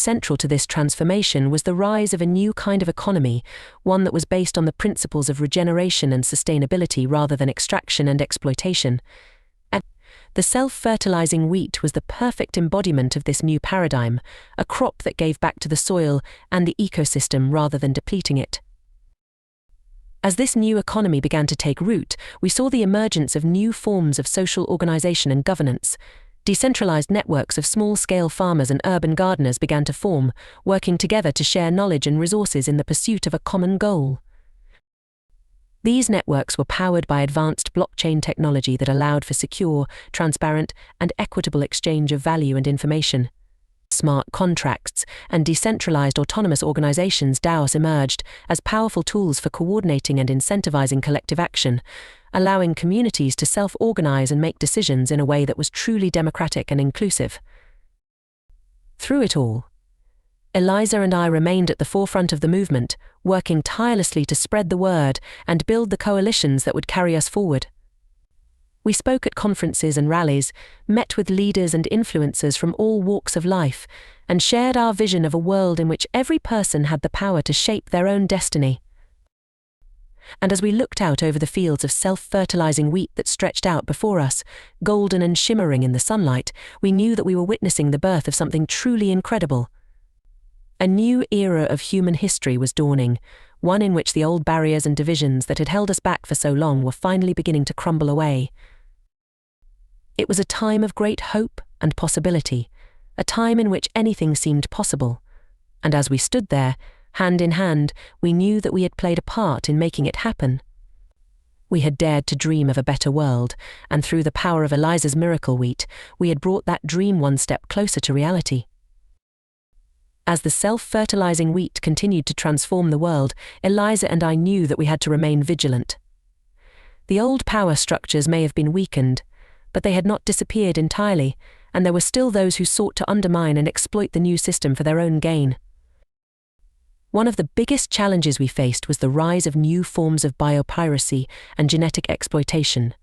Central to this transformation was the rise of a new kind of economy, one that was based on the principles of regeneration and sustainability rather than extraction and exploitation. And the self-fertilizing wheat was the perfect embodiment of this new paradigm, a crop that gave back to the soil and the ecosystem rather than depleting it. As this new economy began to take root, we saw the emergence of new forms of social organization and governance. Decentralized networks of small-scale farmers and urban gardeners began to form, working together to share knowledge and resources in the pursuit of a common goal. These networks were powered by advanced blockchain technology that allowed for secure, transparent, and equitable exchange of value and information. Smart contracts and decentralized autonomous organizations (DAOs) emerged as powerful tools for coordinating and incentivizing collective action, allowing communities to self-organize and make decisions in a way that was truly democratic and inclusive. Through it all, Eliza and I remained at the forefront of the movement, working tirelessly to spread the word and build the coalitions that would carry us forward. We spoke at conferences and rallies, met with leaders and influencers from all walks of life, and shared our vision of a world in which every person had the power to shape their own destiny. And as we looked out over the fields of self-fertilizing wheat that stretched out before us, golden and shimmering in the sunlight, we knew that we were witnessing the birth of something truly incredible. A new era of human history was dawning, one in which the old barriers and divisions that had held us back for so long were finally beginning to crumble away. It was a time of great hope and possibility, a time in which anything seemed possible, and as we stood there, hand in hand, we knew that we had played a part in making it happen. We had dared to dream of a better world, and through the power of Eliza's miracle wheat, we had brought that dream one step closer to reality. As the self-fertilizing wheat continued to transform the world, Eliza and I knew that we had to remain vigilant. The old power structures may have been weakened, but they had not disappeared entirely, and there were still those who sought to undermine and exploit the new system for their own gain. One of the biggest challenges we faced was the rise of new forms of biopiracy and genetic exploitation.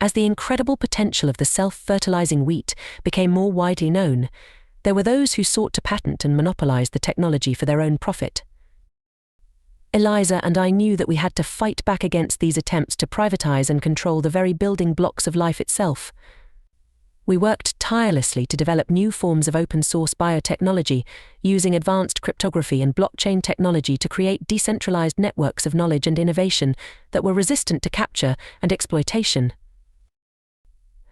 As the incredible potential of the self-fertilizing wheat became more widely known, there were those who sought to patent and monopolize the technology for their own profit. Eliza and I knew that we had to fight back against these attempts to privatize and control the very building blocks of life itself. We worked tirelessly to develop new forms of open-source biotechnology, using advanced cryptography and blockchain technology to create decentralized networks of knowledge and innovation that were resistant to capture and exploitation.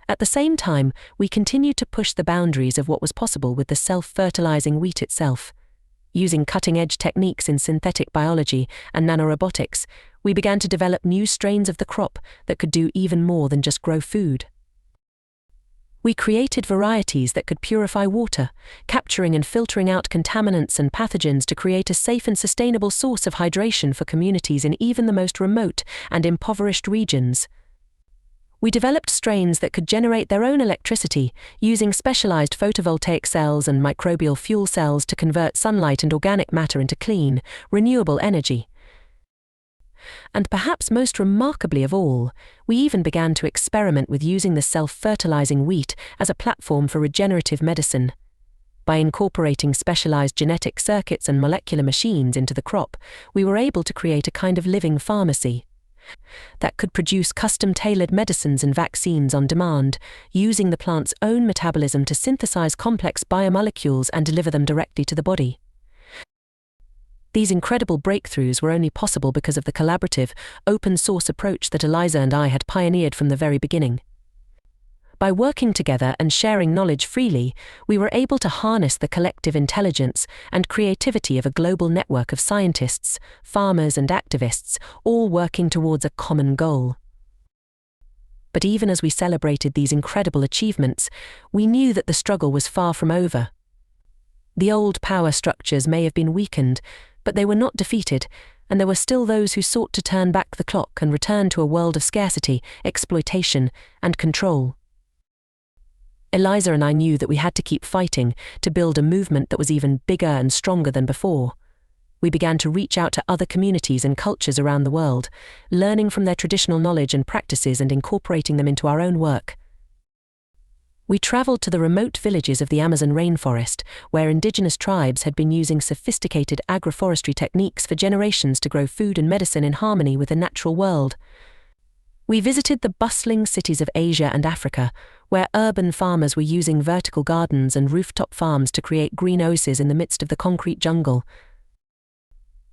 At the same time, we continued to push the boundaries of what was possible with the self-fertilizing wheat itself. Using cutting-edge techniques in synthetic biology and nanorobotics, we began to develop new strains of the crop that could do even more than just grow food. We created varieties that could purify water, capturing and filtering out contaminants and pathogens to create a safe and sustainable source of hydration for communities in even the most remote and impoverished regions. We developed strains that could generate their own electricity, using specialized photovoltaic cells and microbial fuel cells to convert sunlight and organic matter into clean, renewable energy. And perhaps most remarkably of all, we even began to experiment with using the self-fertilizing wheat as a platform for regenerative medicine. By incorporating specialized genetic circuits and molecular machines into the crop, we were able to create a kind of living pharmacy that could produce custom-tailored medicines and vaccines on demand, using the plant's own metabolism to synthesize complex biomolecules and deliver them directly to the body. These incredible breakthroughs were only possible because of the collaborative, open-source approach that Eliza and I had pioneered from the very beginning. By working together and sharing knowledge freely, we were able to harness the collective intelligence and creativity of a global network of scientists, farmers, and activists, all working towards a common goal. But even as we celebrated these incredible achievements, we knew that the struggle was far from over. The old power structures may have been weakened, but they were not defeated, and there were still those who sought to turn back the clock and return to a world of scarcity, exploitation, and control. Eliza and I knew that we had to keep fighting to build a movement that was even bigger and stronger than before. We began to reach out to other communities and cultures around the world, learning from their traditional knowledge and practices and incorporating them into our own work. We traveled to the remote villages of the Amazon rainforest, where indigenous tribes had been using sophisticated agroforestry techniques for generations to grow food and medicine in harmony with the natural world. We visited the bustling cities of Asia and Africa, where urban farmers were using vertical gardens and rooftop farms to create green oases in the midst of the concrete jungle.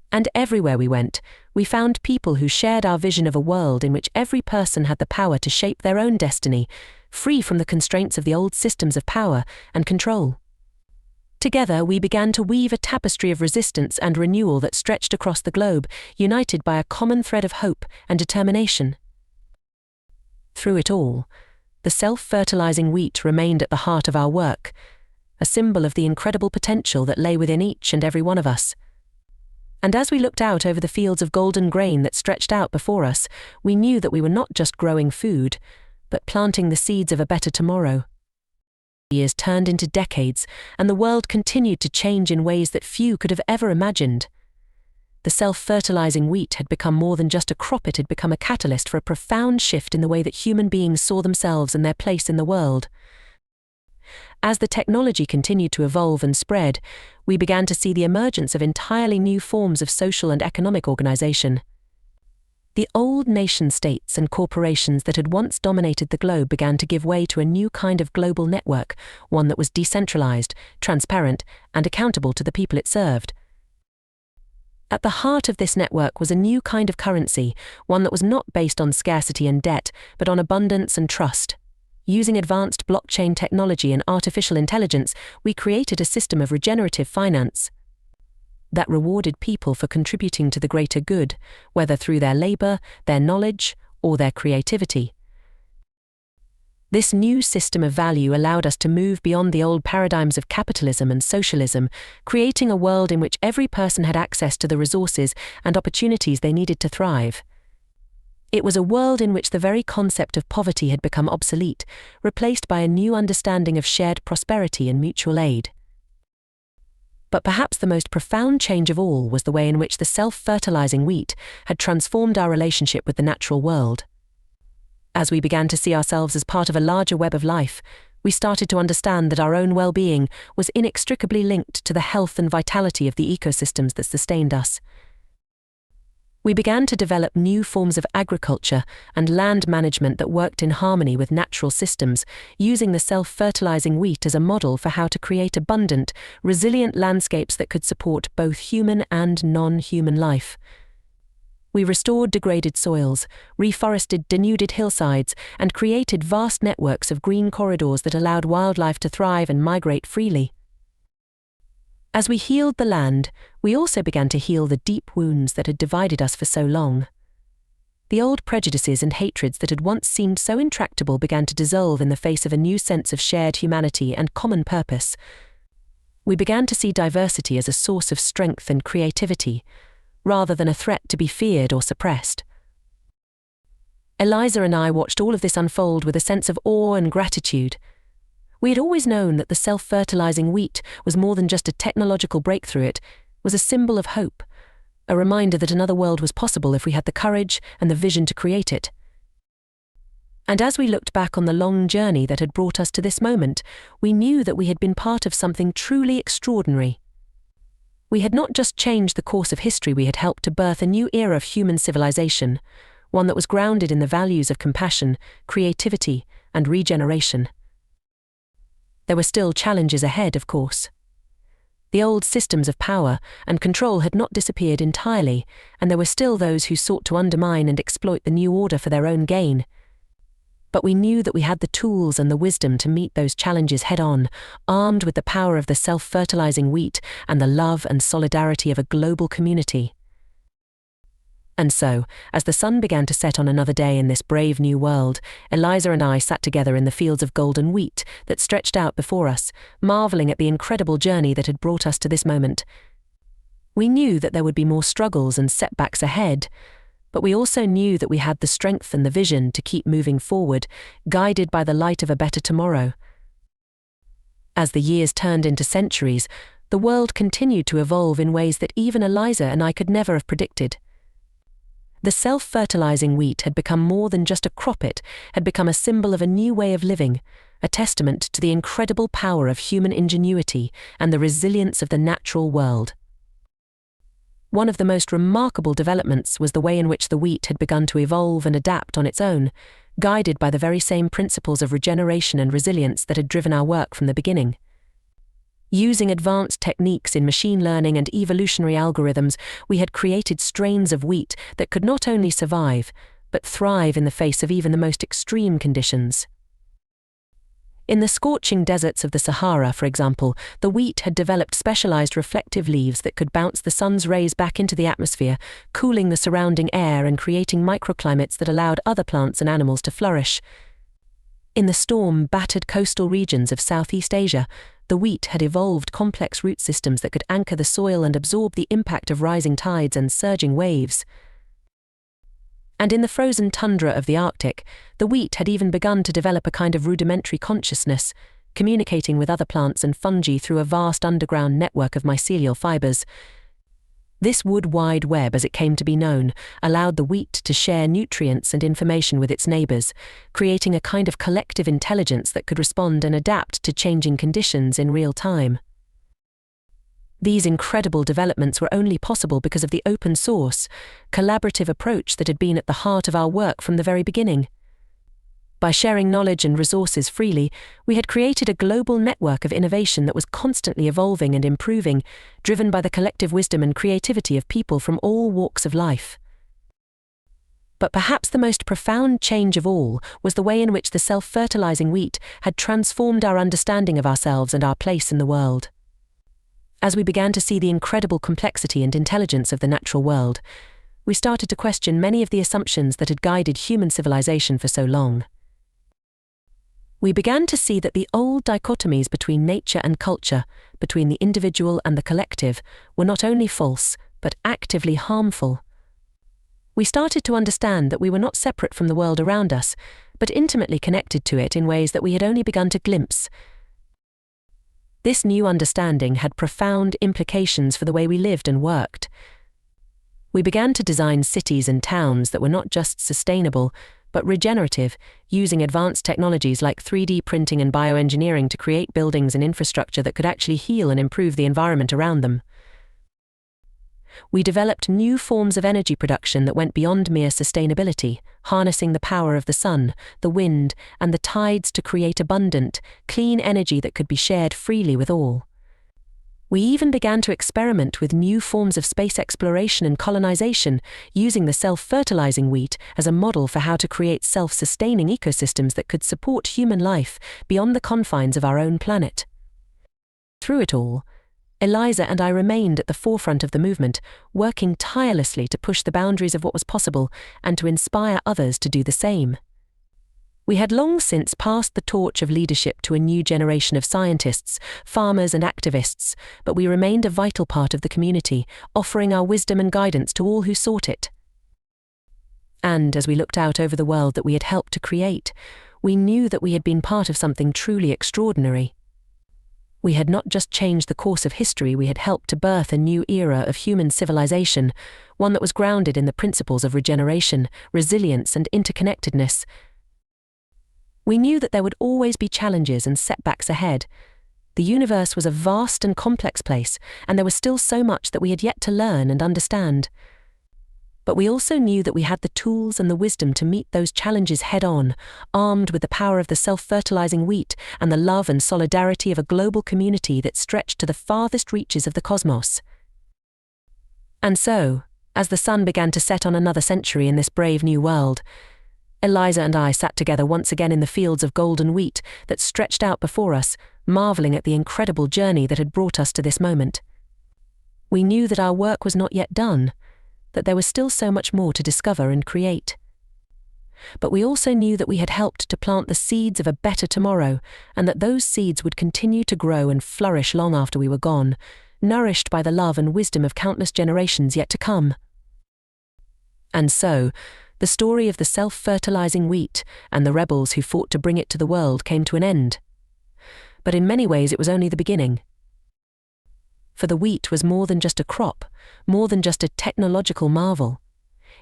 And everywhere we went, we found people who shared our vision of a world in which every person had the power to shape their own destiny, free from the constraints of the old systems of power and control. Together, we began to weave a tapestry of resistance and renewal that stretched across the globe, united by a common thread of hope and determination. Through it all, the self-fertilizing wheat remained at the heart of our work, a symbol of the incredible potential that lay within each and every one of us. And as we looked out over the fields of golden grain that stretched out before us, we knew that we were not just growing food, but planting the seeds of a better tomorrow. Years turned into decades, and the world continued to change in ways that few could have ever imagined. The self-fertilizing wheat had become more than just a crop, it had become a catalyst for a profound shift in the way that human beings saw themselves and their place in the world. As the technology continued to evolve and spread, we began to see the emergence of entirely new forms of social and economic organization. The old nation-states and corporations that had once dominated the globe began to give way to a new kind of global network, one that was decentralized, transparent, and accountable to the people it served. At the heart of this network was a new kind of currency, one that was not based on scarcity and debt, but on abundance and trust. Using advanced blockchain technology and artificial intelligence, we created a system of regenerative finance that rewarded people for contributing to the greater good, whether through their labor, their knowledge, or their creativity. This new system of value allowed us to move beyond the old paradigms of capitalism and socialism, creating a world in which every person had access to the resources and opportunities they needed to thrive. It was a world in which the very concept of poverty had become obsolete, replaced by a new understanding of shared prosperity and mutual aid. But perhaps the most profound change of all was the way in which the self-fertilizing wheat had transformed our relationship with the natural world. As we began to see ourselves as part of a larger web of life, we started to understand that our own well-being was inextricably linked to the health and vitality of the ecosystems that sustained us. We began to develop new forms of agriculture and land management that worked in harmony with natural systems, using the self-fertilizing wheat as a model for how to create abundant, resilient landscapes that could support both human and non-human life. We restored degraded soils, reforested denuded hillsides, and created vast networks of green corridors that allowed wildlife to thrive and migrate freely. As we healed the land, we also began to heal the deep wounds that had divided us for so long. The old prejudices and hatreds that had once seemed so intractable began to dissolve in the face of a new sense of shared humanity and common purpose. We began to see diversity as a source of strength and creativity, rather than a threat to be feared or suppressed. Eliza and I watched all of this unfold with a sense of awe and gratitude. We had always known that the self-fertilizing wheat was more than just a technological breakthrough. It was a symbol of hope, a reminder that another world was possible if we had the courage and the vision to create it. And as we looked back on the long journey that had brought us to this moment, we knew that we had been part of something truly extraordinary. We had not just changed the course of history, we had helped to birth a new era of human civilization, one that was grounded in the values of compassion, creativity, and regeneration. There were still challenges ahead, of course. The old systems of power and control had not disappeared entirely, and there were still those who sought to undermine and exploit the new order for their own gain. But we knew that we had the tools and the wisdom to meet those challenges head-on, armed with the power of the self-fertilizing wheat and the love and solidarity of a global community. And so, as the sun began to set on another day in this brave new world, Eliza and I sat together in the fields of golden wheat that stretched out before us, marveling at the incredible journey that had brought us to this moment. We knew that there would be more struggles and setbacks ahead, but we also knew that we had the strength and the vision to keep moving forward, guided by the light of a better tomorrow. As the years turned into centuries, the world continued to evolve in ways that even Eliza and I could never have predicted. The self-fertilizing wheat had become more than just a crop, it had become a symbol of a new way of living, a testament to the incredible power of human ingenuity and the resilience of the natural world. One of the most remarkable developments was the way in which the wheat had begun to evolve and adapt on its own, guided by the very same principles of regeneration and resilience that had driven our work from the beginning. Using advanced techniques in machine learning and evolutionary algorithms, we had created strains of wheat that could not only survive, but thrive in the face of even the most extreme conditions. In the scorching deserts of the Sahara, for example, the wheat had developed specialized reflective leaves that could bounce the sun's rays back into the atmosphere, cooling the surrounding air and creating microclimates that allowed other plants and animals to flourish. In the storm-battered coastal regions of Southeast Asia, the wheat had evolved complex root systems that could anchor the soil and absorb the impact of rising tides and surging waves. And in the frozen tundra of the Arctic, the wheat had even begun to develop a kind of rudimentary consciousness, communicating with other plants and fungi through a vast underground network of mycelial fibers. This wood wide web, as it came to be known, allowed the wheat to share nutrients and information with its neighbors, creating a kind of collective intelligence that could respond and adapt to changing conditions in real time. These incredible developments were only possible because of the open source, collaborative approach that had been at the heart of our work from the very beginning. By sharing knowledge and resources freely, we had created a global network of innovation that was constantly evolving and improving, driven by the collective wisdom and creativity of people from all walks of life. But perhaps the most profound change of all was the way in which the self-fertilizing wheat had transformed our understanding of ourselves and our place in the world. As we began to see the incredible complexity and intelligence of the natural world, we started to question many of the assumptions that had guided human civilization for so long. We began to see that the old dichotomies between nature and culture, between the individual and the collective, were not only false, but actively harmful. We started to understand that we were not separate from the world around us, but intimately connected to it in ways that we had only begun to glimpse. This new understanding had profound implications for the way we lived and worked. We began to design cities and towns that were not just sustainable, but regenerative, using advanced technologies like 3D printing and bioengineering to create buildings and infrastructure that could actually heal and improve the environment around them. We developed new forms of energy production that went beyond mere sustainability, harnessing the power of the sun, the wind, and the tides to create abundant, clean energy that could be shared freely with all. We even began to experiment with new forms of space exploration and colonization, using the self-fertilizing wheat as a model for how to create self-sustaining ecosystems that could support human life beyond the confines of our own planet. Through it all, Eliza and I remained at the forefront of the movement, working tirelessly to push the boundaries of what was possible and to inspire others to do the same. We had long since passed the torch of leadership to a new generation of scientists, farmers and activists, but we remained a vital part of the community, offering our wisdom and guidance to all who sought it. And as we looked out over the world that we had helped to create, we knew that we had been part of something truly extraordinary. We had not just changed the course of history, we had helped to birth a new era of human civilization, one that was grounded in the principles of regeneration, resilience and interconnectedness. We knew that there would always be challenges and setbacks ahead. The universe was a vast and complex place, and there was still so much that we had yet to learn and understand. But we also knew that we had the tools and the wisdom to meet those challenges head-on, armed with the power of the self-fertilizing wheat and the love and solidarity of a global community that stretched to the farthest reaches of the cosmos. And so, as the sun began to set on another century in this brave new world, Eliza and I sat together once again in the fields of golden wheat that stretched out before us, marveling at the incredible journey that had brought us to this moment. We knew that our work was not yet done, that there was still so much more to discover and create. But we also knew that we had helped to plant the seeds of a better tomorrow, and that those seeds would continue to grow and flourish long after we were gone, nourished by the love and wisdom of countless generations yet to come. And so, the story of the self-fertilizing wheat and the rebels who fought to bring it to the world came to an end. But in many ways it was only the beginning. For the wheat was more than just a crop, more than just a technological marvel.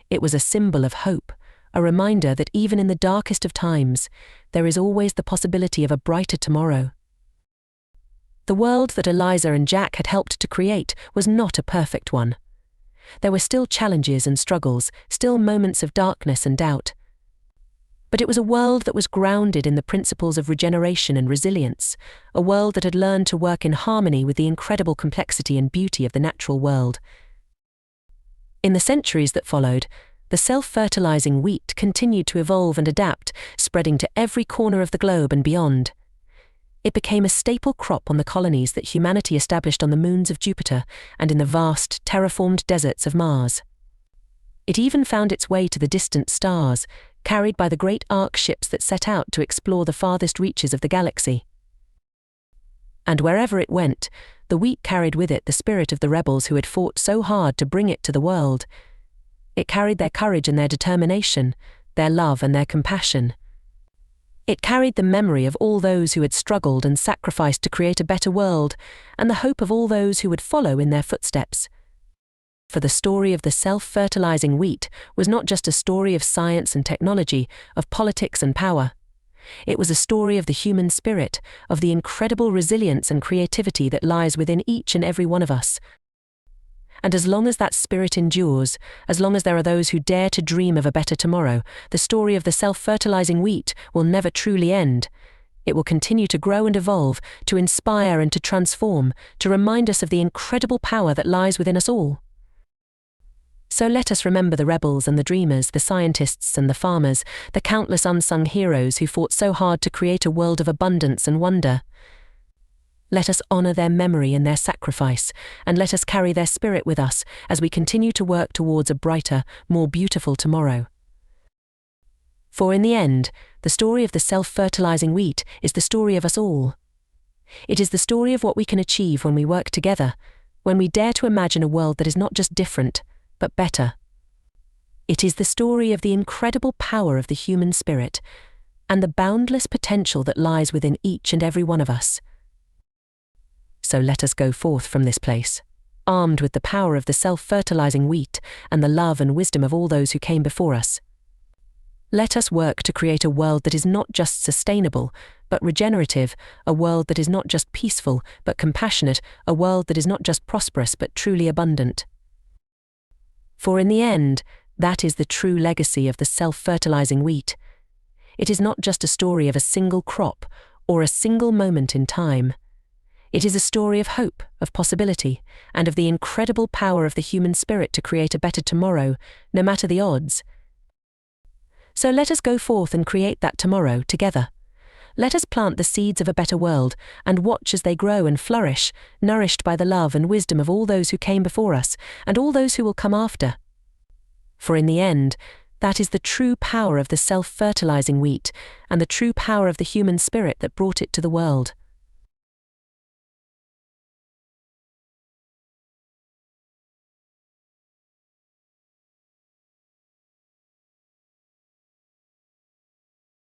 It was a symbol of hope, a reminder that even in the darkest of times, there is always the possibility of a brighter tomorrow. The world that Eliza and Jack had helped to create was not a perfect one. There were still challenges and struggles, still moments of darkness and doubt. But it was a world that was grounded in the principles of regeneration and resilience, a world that had learned to work in harmony with the incredible complexity and beauty of the natural world. In the centuries that followed, the self-fertilizing wheat continued to evolve and adapt, spreading to every corner of the globe and beyond. It became a staple crop on the colonies that humanity established on the moons of Jupiter and in the vast, terraformed deserts of Mars. It even found its way to the distant stars, carried by the great ark ships that set out to explore the farthest reaches of the galaxy. And wherever it went, the wheat carried with it the spirit of the rebels who had fought so hard to bring it to the world. It carried their courage and their determination, their love and their compassion. It carried the memory of all those who had struggled and sacrificed to create a better world, and the hope of all those who would follow in their footsteps. For the story of the self-fertilizing wheat was not just a story of science and technology, of politics and power. It was a story of the human spirit, of the incredible resilience and creativity that lies within each and every one of us. And as long as that spirit endures, as long as there are those who dare to dream of a better tomorrow, the story of the self-fertilizing wheat will never truly end. It will continue to grow and evolve, to inspire and to transform, to remind us of the incredible power that lies within us all. So let us remember the rebels and the dreamers, the scientists and the farmers, the countless unsung heroes who fought so hard to create a world of abundance and wonder. Let us honor their memory and their sacrifice, and let us carry their spirit with us as we continue to work towards a brighter, more beautiful tomorrow. For in the end, the story of the self-fertilizing wheat is the story of us all. It is the story of what we can achieve when we work together, when we dare to imagine a world that is not just different, but better. It is the story of the incredible power of the human spirit, and the boundless potential that lies within each and every one of us. So let us go forth from this place, armed with the power of the self-fertilizing wheat and the love and wisdom of all those who came before us. Let us work to create a world that is not just sustainable, but regenerative, a world that is not just peaceful, but compassionate, a world that is not just prosperous, but truly abundant. For in the end, that is the true legacy of the self-fertilizing wheat. It is not just a story of a single crop or a single moment in time. It is a story of hope, of possibility, and of the incredible power of the human spirit to create a better tomorrow, no matter the odds. So let us go forth and create that tomorrow together. Let us plant the seeds of a better world and watch as they grow and flourish, nourished by the love and wisdom of all those who came before us and all those who will come after. For in the end, that is the true power of the self-fertilizing wheat and the true power of the human spirit that brought it to the world.